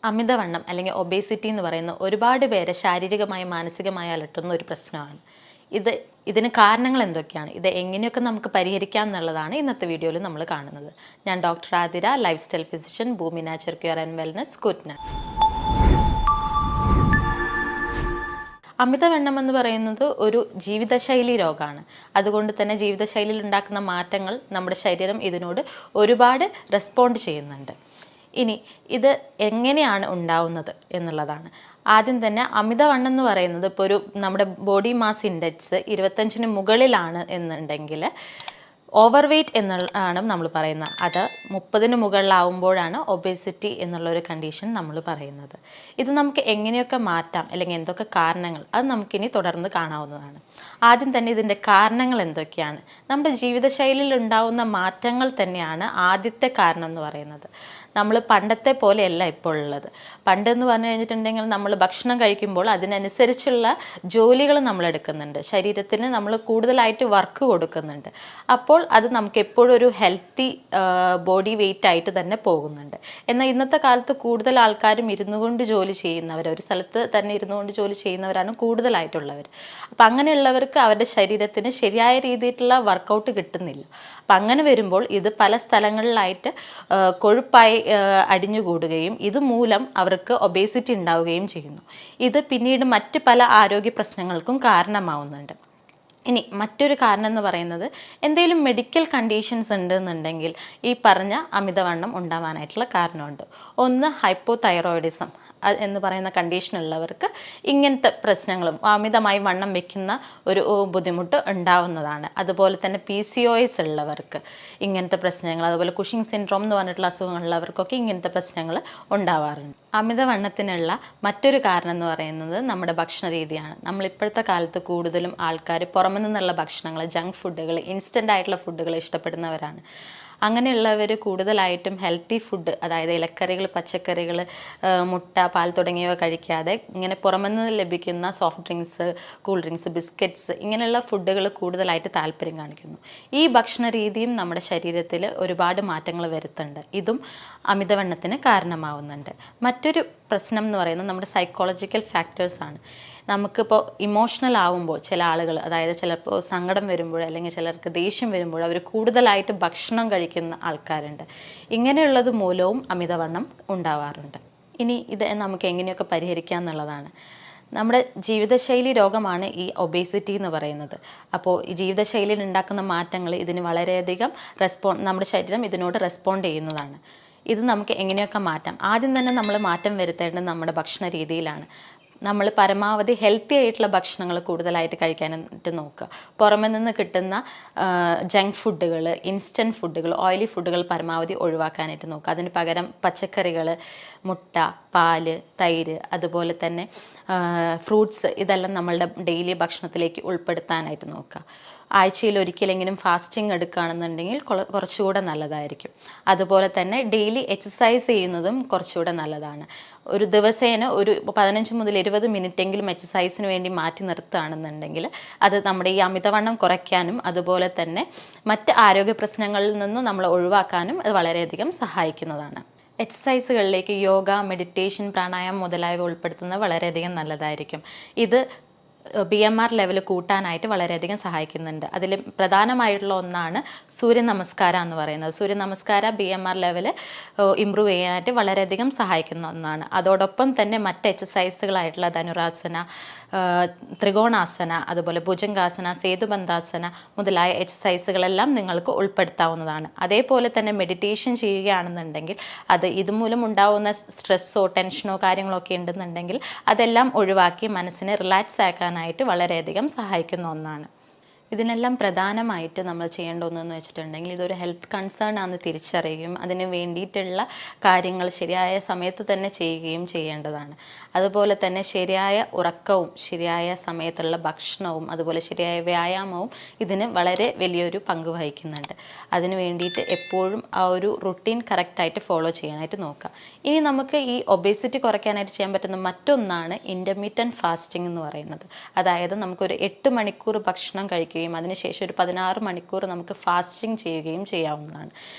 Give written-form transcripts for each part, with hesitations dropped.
അമിതവണ്ണം അല്ലെങ്കിൽ ഒബേസിറ്റി എന്ന് പറയുന്ന ഒരുപാട് പേരെ ശാരീരികമായും മാനസികമായി അലട്ടുന്ന ഒരു പ്രശ്നമാണ്. ഇതിന് കാരണങ്ങൾ എന്തൊക്കെയാണ്, ഇത് എങ്ങനെയൊക്കെ നമുക്ക് പരിഹരിക്കാം എന്നുള്ളതാണ് ഇന്നത്തെ വീഡിയോയിൽ നമ്മൾ കാണുന്നത്. ഞാൻ doctor Athira, life style physician, ഭൂമി നാച്ചുർ ക്യൂർ ആൻഡ് വെൽനസ്, കുറ്റ്ന. അമിതവണ്ണം എന്ന് പറയുന്നത് ഒരു ജീവിതശൈലി രോഗമാണ്. അതുകൊണ്ട് തന്നെ ജീവിതശൈലിയിൽ ഉണ്ടാക്കുന്ന മാറ്റങ്ങൾ നമ്മുടെ ശരീരം ഇതിനോട് ഒരുപാട് റെസ്പോണ്ട് ചെയ്യുന്നുണ്ട്. ഇനി ഇത് എങ്ങനെയാണ് ഉണ്ടാവുന്നത് എന്നുള്ളതാണ്. ആദ്യം തന്നെ അമിതവണ്ണം എന്ന് പറയുന്നത് ഇപ്പോൾ നമ്മുടെ ബോഡി മാസ് ഇൻഡെക്സ് 25-ന് മുകളിലാണ് എന്നുണ്ടെങ്കിൽ ഓവർ വെയ്റ്റ് എന്നാണ് നമ്മൾ പറയുന്നത്. അത് 30-ന് മുകളിലാവുമ്പോഴാണ് ഒബേസിറ്റി എന്നുള്ളൊരു കണ്ടീഷൻ നമ്മൾ പറയുന്നത്. ഇത് നമുക്ക് എങ്ങനെയൊക്കെ മാറ്റാം, അല്ലെങ്കിൽ എന്തൊക്കെ കാരണങ്ങൾ, അത് നമുക്കിനി തുടർന്ന് കാണാവുന്നതാണ്. ആദ്യം തന്നെ ഇതിൻ്റെ കാരണങ്ങൾ എന്തൊക്കെയാണ്? നമ്മുടെ ജീവിതശൈലിയിൽ ഉണ്ടാവുന്ന മാറ്റങ്ങൾ തന്നെയാണ് ആദ്യത്തെ കാരണം എന്ന് പറയുന്നത്. നമ്മൾ പണ്ടത്തെ പോലെയല്ല ഇപ്പോൾ ഉള്ളത്. പണ്ടെന്ന് പറഞ്ഞു കഴിഞ്ഞിട്ടുണ്ടെങ്കിൽ നമ്മൾ ഭക്ഷണം കഴിക്കുമ്പോൾ അതിനനുസരിച്ചുള്ള ജോലികൾ നമ്മൾ എടുക്കുന്നുണ്ട്, ശരീരത്തിന് നമ്മൾ കൂടുതലായിട്ട് വർക്ക് കൊടുക്കുന്നുണ്ട്. അപ്പോൾ അത് നമുക്ക് എപ്പോഴും ഒരു ഹെൽത്തി ബോഡി വെയ്റ്റ് ആയിട്ട് തന്നെ പോകുന്നുണ്ട്. എന്നാൽ ഇന്നത്തെ കാലത്ത് കൂടുതൽ ആൾക്കാരും ഇരുന്നു കൊണ്ട് ജോലി ചെയ്യുന്നവർ, ഒരു സ്ഥലത്ത് തന്നെ ഇരുന്നു കൊണ്ട് ജോലി ചെയ്യുന്നവരാണ് കൂടുതലായിട്ടുള്ളവർ. അപ്പം അങ്ങനെയുള്ളവർക്ക് അവരുടെ ശരീരത്തിന് ശരിയായ രീതിയിലുള്ള വർക്കൗട്ട് കിട്ടുന്നില്ല. അപ്പം അങ്ങനെ വരുമ്പോൾ ഇത് പല സ്ഥലങ്ങളിലായിട്ട് കൊഴുപ്പായി അടിഞ്ഞുകൂടുകയും ഇതുമൂലം അവർക്ക് ഒബേസിറ്റി ഉണ്ടാവുകയും ചെയ്യുന്നു. ഇത് പിന്നീട് മറ്റ് പല ആരോഗ്യ പ്രശ്നങ്ങൾക്കും കാരണമാവുന്നുണ്ട്. ഇനി മറ്റൊരു കാരണം എന്ന് പറയുന്നത്, എന്തെങ്കിലും മെഡിക്കൽ കണ്ടീഷൻസ് ഉണ്ടെന്നുണ്ടെങ്കിൽ ഈ പറഞ്ഞ അമിതവണ്ണം ഉണ്ടാവാനായിട്ടുള്ള കാരണമുണ്ട്. ഒന്ന് ഹൈപ്പോതൈറോയിഡിസം എന്ന് പറയുന്ന കണ്ടീഷനുള്ളവർക്ക് ഇങ്ങനത്തെ പ്രശ്നങ്ങളും അമിതമായി വണ്ണം വെക്കുന്ന ഒരു ബുദ്ധിമുട്ട് ഉണ്ടാവുന്നതാണ്. അതുപോലെ തന്നെ PCOS ഉള്ളവർക്ക് ഇങ്ങനത്തെ പ്രശ്നങ്ങൾ, അതുപോലെ കുഷിംഗ് സിൻഡ്രോം എന്ന് പറഞ്ഞിട്ടുള്ള അസുഖങ്ങളുള്ളവർക്കൊക്കെ ഇങ്ങനത്തെ പ്രശ്നങ്ങൾ ഉണ്ടാവാറുണ്ട്. അമിതവണ്ണത്തിനുള്ള മറ്റൊരു കാരണം എന്ന് പറയുന്നത് നമ്മുടെ ഭക്ഷണ രീതിയാണ്. നമ്മളിപ്പോഴത്തെ കാലത്ത് കൂടുതലും ആൾക്കാർ പുറമെ നിന്നുള്ള ഭക്ഷണങ്ങൾ, ജങ്ക് ഫുഡുകൾ, ഇൻസ്റ്റൻ്റ് ആയിട്ടുള്ള ഫുഡുകൾ ഇഷ്ടപ്പെടുന്നവരാണ്. അങ്ങനെയുള്ളവർ കൂടുതലായിട്ടും ഹെൽത്തി ഫുഡ്, അതായത് ഇലക്കറികൾ, പച്ചക്കറികൾ, മുട്ട, പാൽ തുടങ്ങിയവ കഴിക്കാതെ ഇങ്ങനെ പുറമെ നിന്ന് ലഭിക്കുന്ന soft drinks, cool drinks, biscuits, ഇങ്ങനെയുള്ള ഫുഡുകൾ കൂടുതലായിട്ട് താല്പര്യം കാണിക്കുന്നു. ഈ ഭക്ഷണ രീതിയും നമ്മുടെ ശരീരത്തിൽ ഒരുപാട് മാറ്റങ്ങൾ വരുത്തുന്നുണ്ട്. ഇതും അമിതവണ്ണത്തിന് കാരണമാവുന്നുണ്ട്. മറ്റൊരു പ്രശ്നം എന്ന് പറയുന്നത് നമ്മുടെ സൈക്കോളജിക്കൽ ഫാക്ടേഴ്സാണ്. നമുക്കിപ്പോൾ ഇമോഷണൽ ആവുമ്പോൾ ചില ആളുകൾ, അതായത് ചിലപ്പോൾ സങ്കടം വരുമ്പോൾ അല്ലെങ്കിൽ ചിലർക്ക് ദേഷ്യം വരുമ്പോൾ അവർ കൂടുതലായിട്ട് ഭക്ഷണം കഴിക്കുന്ന ആൾക്കാരുണ്ട്. ഇങ്ങനെയുള്ളത് മൂലവും അമിതവണ്ണം ഉണ്ടാവാറുണ്ട്. ഇനി ഇത് നമുക്ക് എങ്ങനെയൊക്കെ പരിഹരിക്കാം എന്നുള്ളതാണ്. നമ്മുടെ ജീവിതശൈലി രോഗമാണ് ഈ ഒബേസിറ്റി എന്ന് പറയുന്നത്. അപ്പോൾ ഈ ജീവിതശൈലിയിൽ ഉണ്ടാക്കുന്ന മാറ്റങ്ങൾ ഇതിന് വളരെയധികം നമ്മുടെ ശരീരം ഇതിനോട് റെസ്പോണ്ട് ചെയ്യുന്നതാണ്. ഇത് നമുക്ക് എങ്ങനെയൊക്കെ മാറ്റാം? ആദ്യം തന്നെ നമ്മൾ മാറ്റം വരുത്തേണ്ടത് നമ്മുടെ ഭക്ഷണ രീതിയിലാണ്. നമ്മൾ പരമാവധി ഹെൽത്തി ആയിട്ടുള്ള ഭക്ഷണങ്ങൾ കൂടുതലായിട്ട് കഴിക്കാനായിട്ട് നോക്കുക. പുറമെ നിന്ന് കിട്ടുന്ന ജങ്ക് ഫുഡുകൾ, ഇൻസ്റ്റൻറ്റ് ഫുഡുകൾ, ഓയിലി ഫുഡുകൾ പരമാവധി ഒഴിവാക്കാനായിട്ട് നോക്കുക. അതിന് പകരം പച്ചക്കറികൾ, മുട്ട, പാല്, തൈര്, അതുപോലെ തന്നെ ഫ്രൂട്ട്സ്, ഇതെല്ലാം നമ്മളുടെ ഡെയിലി ഭക്ഷണത്തിലേക്ക് ഉൾപ്പെടുത്താനായിട്ട് നോക്കുക. ആഴ്ചയിൽ ഒരിക്കലെങ്കിലും ഫാസ്റ്റിംഗ് എടുക്കുകയാണെന്നുണ്ടെങ്കിൽ കുറച്ചുകൂടെ നല്ലതായിരിക്കും. അതുപോലെ തന്നെ ഡെയിലി എക്സസൈസ് ചെയ്യുന്നതും കുറച്ചുകൂടെ നല്ലതാണ്. ഒരു ദിവസേന ഒരു 15 മുതൽ 20 മിനിറ്റെങ്കിലും എക്സസൈസിന് വേണ്ടി മാറ്റി നിർത്തുകയാണെന്നുണ്ടെങ്കിൽ അത് നമ്മുടെ ഈ അമിതവണ്ണം കുറയ്ക്കാനും അതുപോലെ തന്നെ മറ്റ് ആരോഗ്യ പ്രശ്നങ്ങളിൽ നിന്നും നമ്മൾ ഒഴിവാക്കാനും അത് വളരെയധികം സഹായിക്കുന്നതാണ്. എക്സസൈസുകളിലേക്ക് യോഗ, മെഡിറ്റേഷൻ, പ്രാണായാമം മുതലായവ ഉൾപ്പെടുത്തുന്നത് വളരെയധികം നല്ലതായിരിക്കും. ഇത് BMR ലെവൽ കൂട്ടാനായിട്ട് വളരെയധികം സഹായിക്കുന്നുണ്ട്. അതിൽ പ്രധാനമായിട്ടുള്ള ഒന്നാണ് സൂര്യ നമസ്കാരം എന്ന് പറയുന്നത്. സൂര്യ നമസ്കാരം BMR ലെവൽ ഇമ്പ്രൂവ് ചെയ്യാനായിട്ട് വളരെയധികം സഹായിക്കുന്ന ഒന്നാണ്. അതോടൊപ്പം തന്നെ മറ്റ് എക്സസൈസുകളായിട്ടുള്ള ധനുരാസന, ത്രികോണാസന, അതുപോലെ ഭുജംഗാസന, സേതുബന്ധാസന മുതലായ എക്സസൈസുകളെല്ലാം നിങ്ങൾക്ക് ഉൾപ്പെടുത്താവുന്നതാണ്. അതേപോലെ തന്നെ മെഡിറ്റേഷൻ ചെയ്യുകയാണെന്നുണ്ടെങ്കിൽ അത് ഇതുമൂലം ഉണ്ടാവുന്ന സ്ട്രെസ്സോ ടെൻഷനോ കാര്യങ്ങളൊക്കെ ഉണ്ടെന്നുണ്ടെങ്കിൽ അതെല്ലാം ഒഴിവാക്കി മനസ്സിനെ റിലാക്സ് ആക്കാനായിട്ട് വളരെയധികം സഹായിക്കുന്ന ഒന്നാണ്. ഇതിനെല്ലാം പ്രധാനമായിട്ട് നമ്മൾ ചെയ്യേണ്ട ഒന്നെന്ന് വെച്ചിട്ടുണ്ടെങ്കിൽ ഇതൊരു ഹെൽത്ത് കൺസേൺ ആണെന്ന് തിരിച്ചറിയുകയും അതിന് വേണ്ടിയിട്ടുള്ള കാര്യങ്ങൾ ശരിയായ സമയത്ത് തന്നെ ചെയ്യുകയും ചെയ്യേണ്ടതാണ്. അതുപോലെ തന്നെ ശരിയായ ഉറക്കവും ശരിയായ സമയത്തുള്ള ഭക്ഷണവും അതുപോലെ ശരിയായ വ്യായാമവും ഇതിന് വളരെ വലിയൊരു പങ്ക് വഹിക്കുന്നുണ്ട്. അതിന് വേണ്ടിയിട്ട് എപ്പോഴും ആ ഒരു റുട്ടീൻ കറക്റ്റായിട്ട് ഫോളോ ചെയ്യാനായിട്ട് നോക്കുക. ഇനി നമുക്ക് ഈ ഒബേസിറ്റി കുറയ്ക്കാനായിട്ട് ചെയ്യാൻ പറ്റുന്ന മറ്റൊന്നാണ് ഇൻ്റർമീഡിയറ്റ് ഫാസ്റ്റിംഗ് എന്ന് പറയുന്നത്. അതായത് നമുക്കൊരു 8 മണിക്കൂർ ഭക്ഷണം കഴിക്കുകയും കഴിക്കുകയും അതിനുശേഷം ഒരു 16 മണിക്കൂർ നമുക്ക് ഫാസ്റ്റിംഗ് ചെയ്യുകയും ചെയ്യാവുന്നതാണ്.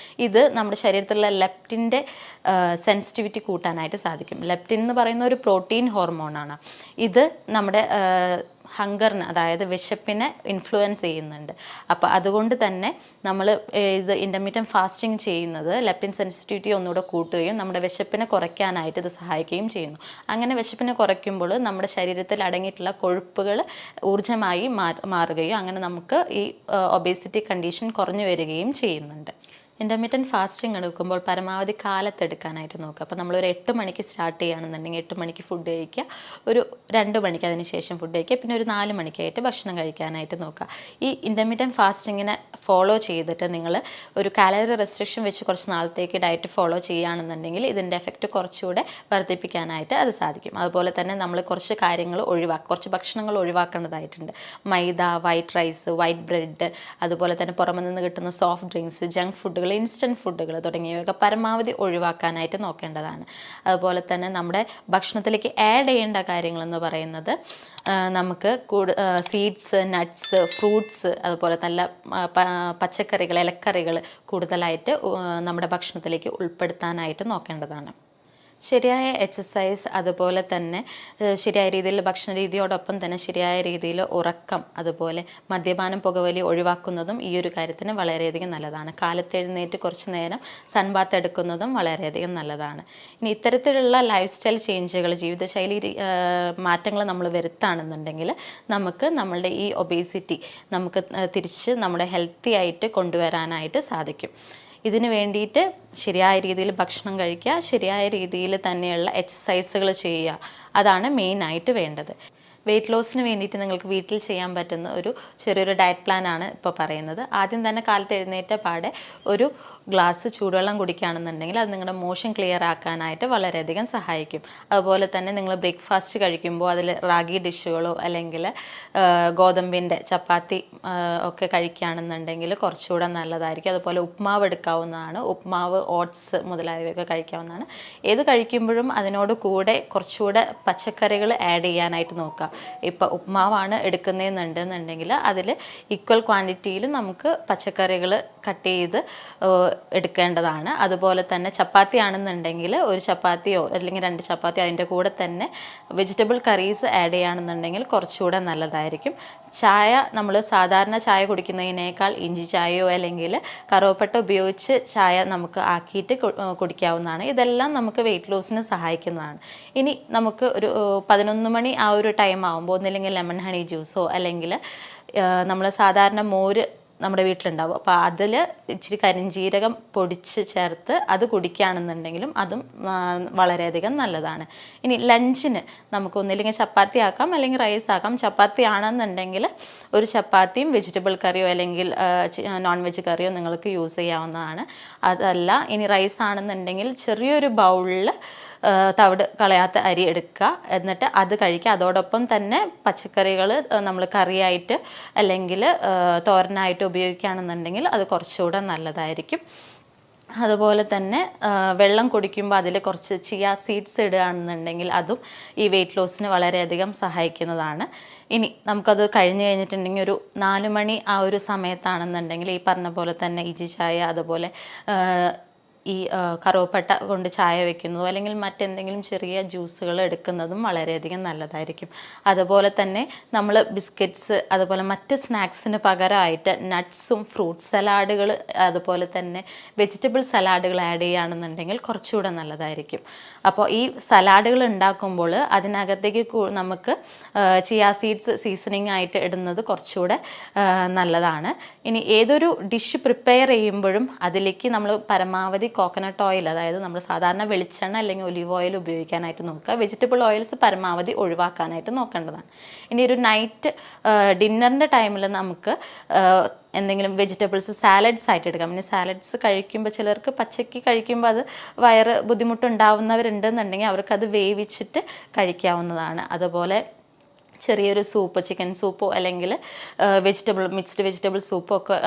ഇത് നമ്മുടെ ശരീരത്തിലുള്ള ലെപ്റ്റിൻ്റെ സെൻസിറ്റിവിറ്റി കൂട്ടാനായിട്ട് സാധിക്കും. ലെപ്റ്റിൻ എന്ന് പറയുന്ന ഒരു പ്രോട്ടീൻ ഹോർമോണാണ്. ഇത് നമ്മുടെ ഹങ്കറിന്, അതായത് വിശപ്പിനെ ഇൻഫ്ലുവൻസ് ചെയ്യുന്നുണ്ട്. അപ്പോൾ അതുകൊണ്ട് തന്നെ നമ്മൾ ഇത് ഇൻ്റർമീഡിയറ്റ് ഫാസ്റ്റിംഗ് ചെയ്യുന്നത് ലെപ്റ്റിൻ സെൻസിറ്റിവിറ്റി ഒന്നുകൂടെ കൂട്ടുകയും നമ്മുടെ വിശപ്പിനെ കുറയ്ക്കാനായിട്ട് ഇത് സഹായിക്കുകയും ചെയ്യുന്നു. അങ്ങനെ വിശപ്പിനെ കുറയ്ക്കുമ്പോൾ നമ്മുടെ ശരീരത്തിൽ അടങ്ങിയിട്ടുള്ള കൊഴുപ്പുകൾ ഊർജ്ജമായി മാറുകയും അങ്ങനെ നമുക്ക് ഈ ഒബേസിറ്റി കണ്ടീഷൻ കുറഞ്ഞു വരികയും ചെയ്യുന്നുണ്ട്. ഇൻ്റർമീഡിയറ്റ് ഫാസ്റ്റിംഗ് എടുക്കുമ്പോൾ പരമാവധി കാലത്തെടുക്കാനായിട്ട് നോക്കുക. അപ്പോൾ നമ്മളൊരു 8 മണിക്ക് സ്റ്റാർട്ട് ചെയ്യുകയാണെന്നുണ്ടെങ്കിൽ 8 മണിക്ക് ഫുഡ് കഴിക്കുക, ഒരു 2 മണിക്ക് അതിന് ശേഷം ഫുഡ് കഴിക്കുക, പിന്നെ ഒരു 4 മണിക്കായിട്ട് ഭക്ഷണം കഴിക്കാനായിട്ട് നോക്കുക. ഈ ഇൻ്റർമീഡിയറ്റ് ഫാസ്റ്റിങ്ങിനെ ഫോളോ ചെയ്തിട്ട് നിങ്ങൾ ഒരു കാലറി റെസ്ട്രിക്ഷൻ വെച്ച് കുറച്ച് നാളത്തേക്ക് ഡയറ്റ് ഫോളോ ചെയ്യുകയാണെന്നുണ്ടെങ്കിൽ ഇതിൻ്റെ എഫക്റ്റ് കുറച്ചുകൂടെ വർദ്ധിപ്പിക്കാനായിട്ട് അത് സാധിക്കും. അതുപോലെ തന്നെ നമ്മൾ കുറച്ച് കാര്യങ്ങൾ കുറച്ച് ഭക്ഷണങ്ങൾ ഒഴിവാക്കേണ്ടതായിട്ടുണ്ട്. മൈദ, വൈറ്റ് റൈസ്, വൈറ്റ് ബ്രെഡ്, അതുപോലെ തന്നെ പുറമെ നിന്ന് കിട്ടുന്ന സോഫ്റ്റ് ഡ്രിങ്ക്സ്, ജങ്ക് ഫുഡുകൾ, ഇൻസ്റ്റൻറ്റ് ഫുഡുകൾ തുടങ്ങിയവയൊക്കെ പരമാവധി ഒഴിവാക്കാനായിട്ട് നോക്കേണ്ടതാണ്. അതുപോലെ തന്നെ നമ്മുടെ ഭക്ഷണത്തിലേക്ക് ആഡ് ചെയ്യേണ്ട കാര്യങ്ങളെന്ന് പറയുന്നത് നമുക്ക് സീഡ്സ്, നട്ട്സ്, ഫ്രൂട്ട്സ്, അതുപോലെ നല്ല പച്ചക്കറികൾ, ഇലക്കറികൾ കൂടുതലായിട്ട് നമ്മുടെ ഭക്ഷണത്തിലേക്ക് ഉൾപ്പെടുത്താനായിട്ട് നോക്കേണ്ടതാണ്. ശരിയായ എക്സസൈസ്, അതുപോലെ തന്നെ ശരിയായ രീതിയിൽ ഭക്ഷണ രീതിയോടൊപ്പം തന്നെ ശരിയായ രീതിയിൽ ഉറക്കം, അതുപോലെ മദ്യപാനം, പുകവലി ഒഴിവാക്കുന്നതും ഈ ഒരു കാര്യത്തിന് വളരെയധികം നല്ലതാണ്. കാലത്തെഴുന്നേറ്റ് കുറച്ച് നേരം സൺബാത്ത് എടുക്കുന്നതും വളരെയധികം നല്ലതാണ്. ഇനി ഇത്തരത്തിലുള്ള ലൈഫ് സ്റ്റൈൽ ചേഞ്ചുകൾ, ജീവിതശൈലി മാറ്റങ്ങൾ നമ്മൾ വരുത്തുകയാണെന്നുണ്ടെങ്കിൽ നമുക്ക് നമ്മളുടെ ഈ ഒബേസിറ്റി നമുക്ക് തിരിച്ച് നമ്മുടെ ഹെൽത്തി ആയിട്ട് കൊണ്ടുവരാനായിട്ട് സാധിക്കും. ഇതിന് വേണ്ടിയിട്ട് ശരിയായ രീതിയിൽ ഭക്ഷണം കഴിക്കുക, ശരിയായ രീതിയിൽ തന്നെയുള്ള എക്സസൈസുകൾ ചെയ്യുക, അതാണ് മെയിനായിട്ട് വേണ്ടത്. വെയിറ്റ് ലോസിന് വേണ്ടിയിട്ട് നിങ്ങൾക്ക് വീട്ടിൽ ചെയ്യാൻ പറ്റുന്ന ഒരു ചെറിയൊരു ഡയറ്റ് പ്ലാനാണ് ഇപ്പോൾ പറയുന്നത്. ആദ്യം തന്നെ കാലത്ത് എഴുന്നേറ്റ പാടെ ഒരു ഗ്ലാസ് ചൂടുവെള്ളം കുടിക്കുകയാണെന്നുണ്ടെങ്കിൽ അത് നിങ്ങളുടെ മോഷൻ ക്ലിയർ ആക്കാനായിട്ട് വളരെയധികം സഹായിക്കും. അതുപോലെ തന്നെ നിങ്ങൾ ബ്രേക്ക്ഫാസ്റ്റ് കഴിക്കുമ്പോൾ അതിൽ റാഗി ഡിഷുകളോ അല്ലെങ്കിൽ ഗോതമ്പിൻ്റെ ചപ്പാത്തി ഒക്കെ കഴിക്കുകയാണെന്നുണ്ടെങ്കിൽ കുറച്ചുകൂടെ നല്ലതായിരിക്കും. അതുപോലെ ഉപ്മാവ് എടുക്കാവുന്നതാണ്. ഉപ്മാവ്, ഓട്സ് മുതലായവയൊക്കെ കഴിക്കാവുന്നതാണ്. ഏത് കഴിക്കുമ്പോഴും അതിനോട് കൂടെ കുറച്ചുകൂടെ പച്ചക്കറികൾ ആഡ് ചെയ്യാനായിട്ട് നോക്കുക. ഇപ്പോൾ ഉപ്മാവാണ് എടുക്കുന്നതെന്നുണ്ടെന്നുണ്ടെങ്കിൽ അതിൽ ഈക്വൽ ക്വാണ്ടിറ്റിയിൽ നമുക്ക് പച്ചക്കറികൾ കട്ട് ചെയ്ത് എടുക്കേണ്ടതാണ്. അതുപോലെ തന്നെ ചപ്പാത്തി ആണെന്നുണ്ടെങ്കിൽ ഒരു ചപ്പാത്തിയോ അല്ലെങ്കിൽ 2 ചപ്പാത്തിയോ അതിൻ്റെ കൂടെ തന്നെ വെജിറ്റബിൾ കറീസ് ആഡ് ചെയ്യുകയാണെന്നുണ്ടെങ്കിൽ കുറച്ചുകൂടെ നല്ലതായിരിക്കും. ചായ, നമ്മൾ സാധാരണ ചായ കുടിക്കുന്നതിനേക്കാൾ ഇഞ്ചി ചായയോ അല്ലെങ്കിൽ കറുവപ്പട്ട ഉപയോഗിച്ച് ചായ നമുക്ക് ആക്കിയിട്ട് കുടിക്കാവുന്നതാണ്. ഇതെല്ലാം നമുക്ക് വെയിറ്റ് ലോസിന് സഹായിക്കുന്നതാണ്. ഇനി നമുക്ക് ഒരു 11 മണി ആ ഒരു ടൈം ആകുമ്പോൾ ഒന്നില്ലെങ്കിൽ ലെമൺ ഹണി ജ്യൂസോ അല്ലെങ്കിൽ നമ്മൾ സാധാരണ മോര് നമ്മുടെ വീട്ടിലുണ്ടാവും, അപ്പോൾ അതിൽ ഇച്ചിരി കരിഞ്ജീരകം പൊടിച്ച് ചേർത്ത് അത് കുടിക്കുകയാണെന്നുണ്ടെങ്കിലും അതും വളരെയധികം നല്ലതാണ്. ഇനി ലഞ്ചിന് നമുക്ക് ഒന്നില്ലെങ്കിൽ ചപ്പാത്തി ആക്കാം അല്ലെങ്കിൽ റൈസ് ആക്കാം. ചപ്പാത്തി ആണെന്നുണ്ടെങ്കിൽ ഒരു ചപ്പാത്തിയും വെജിറ്റബിൾ കറിയോ അല്ലെങ്കിൽ നോൺ വെജ് കറിയോ നിങ്ങൾക്ക് യൂസ് ചെയ്യാവുന്നതാണ്. അതല്ല ഇനി റൈസ് ആണെന്നുണ്ടെങ്കിൽ ചെറിയൊരു ബൗളിൽ തവിട് കളയാത്ത അരി എടുക്കുക, എന്നിട്ട് അത് കഴിക്കുക. അതോടൊപ്പം തന്നെ പച്ചക്കറികൾ നമ്മൾ കറിയായിട്ട് അല്ലെങ്കിൽ തോരനായിട്ട് ഉപയോഗിക്കുകയാണെന്നുണ്ടെങ്കിൽ അത് കുറച്ചുകൂടെ നല്ലതായിരിക്കും. അതുപോലെ തന്നെ വെള്ളം കുടിക്കുമ്പോൾ അതിൽ കുറച്ച് ചിയ സീഡ്സ് ഇടുകയാണെന്നുണ്ടെങ്കിൽ അതും ഈ വെയിറ്റ് ലോസിന് വളരെയധികം സഹായിക്കുന്നതാണ്. ഇനി നമുക്കത് കഴിഞ്ഞിട്ടുണ്ടെങ്കിൽ ഒരു 4 മണി ആ ഒരു സമയത്താണെന്നുണ്ടെങ്കിൽ ഈ പറഞ്ഞ പോലെ തന്നെ ഇഞ്ചി ചായ, അതുപോലെ ഈ കറുവപ്പട്ട കൊണ്ട് ചായ വെക്കുന്നതോ അല്ലെങ്കിൽ മറ്റെന്തെങ്കിലും ചെറിയ ജ്യൂസുകൾ എടുക്കുന്നതും വളരെയധികം നല്ലതായിരിക്കും. അതുപോലെ തന്നെ നമ്മൾ ബിസ്ക്കറ്റ്സ്, അതുപോലെ മറ്റ് സ്നാക്സിന് പകരമായിട്ട് നട്ട്സും ഫ്രൂട്ട് സലാഡുകൾ, അതുപോലെ തന്നെ വെജിറ്റബിൾ സലാഡുകൾ ആഡ് ചെയ്യുകയാണെന്നുണ്ടെങ്കിൽ കുറച്ചുകൂടെ നല്ലതായിരിക്കും. അപ്പോൾ ഈ സലാഡുകൾ ഉണ്ടാക്കുമ്പോൾ അതിനകത്തേക്ക് നമുക്ക് ചിയ സീഡ്സ് സീസണിങ് ആയിട്ട് ഇടുന്നത് കുറച്ചുകൂടെ നല്ലതാണ്. ഇനി ഏതൊരു ഡിഷ് പ്രിപ്പയർ ചെയ്യുമ്പോഴും അതിലേക്ക് നമ്മൾ പരമാവധി കോക്കനട്ട് ഓയിൽ, അതായത് നമ്മൾ സാധാരണ വെളിച്ചെണ്ണ അല്ലെങ്കിൽ ഒലിവ് ഓയിൽ ഉപയോഗിക്കാനായിട്ട് നോക്കുക. വെജിറ്റബിൾ ഓയിൽസ് പരമാവധി ഒഴിവാക്കാനായിട്ട് നോക്കേണ്ടതാണ്. ഇനി ഒരു നൈറ്റ് ഡിന്നറിൻ്റെ ടൈമിൽ നമുക്ക് എന്തെങ്കിലും വെജിറ്റബിൾസ് സാലഡ്സ് ആയിട്ട് എടുക്കാം. ഇനി സാലഡ്സ് കഴിക്കുമ്പോൾ ചിലർക്ക് പച്ചയ്ക്ക് കഴിക്കുമ്പോൾ അത് വയറ് ബുദ്ധിമുട്ടുണ്ടാവുന്നവരുണ്ടെന്നുണ്ടെങ്കിൽ അവർക്കത് വേവിച്ചിട്ട് കഴിക്കാവുന്നതാണ്. അതുപോലെ ചെറിയൊരു സൂപ്പ്, ചിക്കൻ സൂപ്പോ അല്ലെങ്കിൽ മിക്സ്ഡ് വെജിറ്റബിൾ സൂപ്പോ ഒക്കെ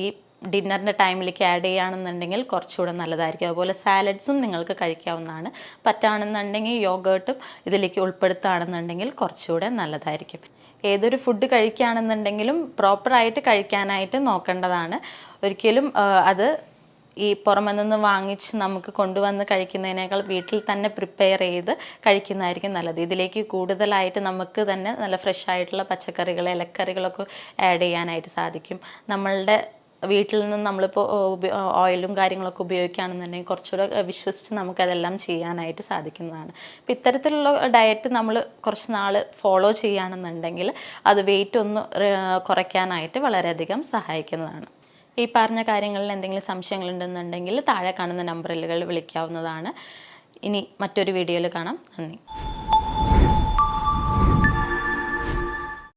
ഈ ഡിന്നറിൻ്റെ ടൈമിലേക്ക് ആഡ് ചെയ്യുകയാണെന്നുണ്ടെങ്കിൽ കുറച്ചുകൂടെ നല്ലതായിരിക്കും. അതുപോലെ സാലഡ്സും നിങ്ങൾക്ക് കഴിക്കാവുന്നതാണ്. പറ്റുകയാണെന്നുണ്ടെങ്കിൽ യോഗേർട്ടും ഇതിലേക്ക് ഉൾപ്പെടുത്തുകയാണെന്നുണ്ടെങ്കിൽ കുറച്ചുകൂടെ നല്ലതായിരിക്കും. ഏതൊരു ഫുഡ് കഴിക്കുകയാണെന്നുണ്ടെങ്കിലും പ്രോപ്പറായിട്ട് കഴിക്കാനായിട്ട് നോക്കേണ്ടതാണ്. ഒരിക്കലും അത് ഈ പുറമെ നിന്ന് വാങ്ങിച്ച് നമുക്ക് കൊണ്ടുവന്ന് കഴിക്കുന്നതിനേക്കാൾ വീട്ടിൽ തന്നെ പ്രിപ്പയർ ചെയ്ത് കഴിക്കുന്നതായിരിക്കും നല്ലത്. ഇതിലേക്ക് കൂടുതലായിട്ട് നമുക്ക് തന്നെ നല്ല ഫ്രഷ് ആയിട്ടുള്ള പച്ചക്കറികൾ, ഇലക്കറികളൊക്കെ ആഡ് ചെയ്യാനായിട്ട് സാധിക്കും. നമ്മളുടെ വീട്ടിൽ നിന്ന് നമ്മളിപ്പോൾ ഓയിലും കാര്യങ്ങളൊക്കെ ഉപയോഗിക്കുകയാണെന്നുണ്ടെങ്കിൽ കുറച്ചുകൂടെ വിശ്വസിച്ച് നമുക്കതെല്ലാം ചെയ്യാനായിട്ട് സാധിക്കുന്നതാണ്. അപ്പോൾ ഇത്തരത്തിലുള്ള ഡയറ്റ് നമ്മൾ കുറച്ച് നാൾ ഫോളോ ചെയ്യുകയാണെന്നുണ്ടെങ്കിൽ അത് വെയിറ്റ് ഒന്ന് കുറയ്ക്കാനായിട്ട് വളരെയധികം സഹായിക്കുന്നതാണ്. ഈ പറഞ്ഞ കാര്യങ്ങളിൽ എന്തെങ്കിലും സംശയങ്ങളുണ്ടെന്നുണ്ടെങ്കിൽ താഴെ കാണുന്ന നമ്പറുകൾ വിളിക്കാവുന്നതാണ്. ഇനി മറ്റൊരു വീഡിയോയിൽ കാണാം. നന്ദി.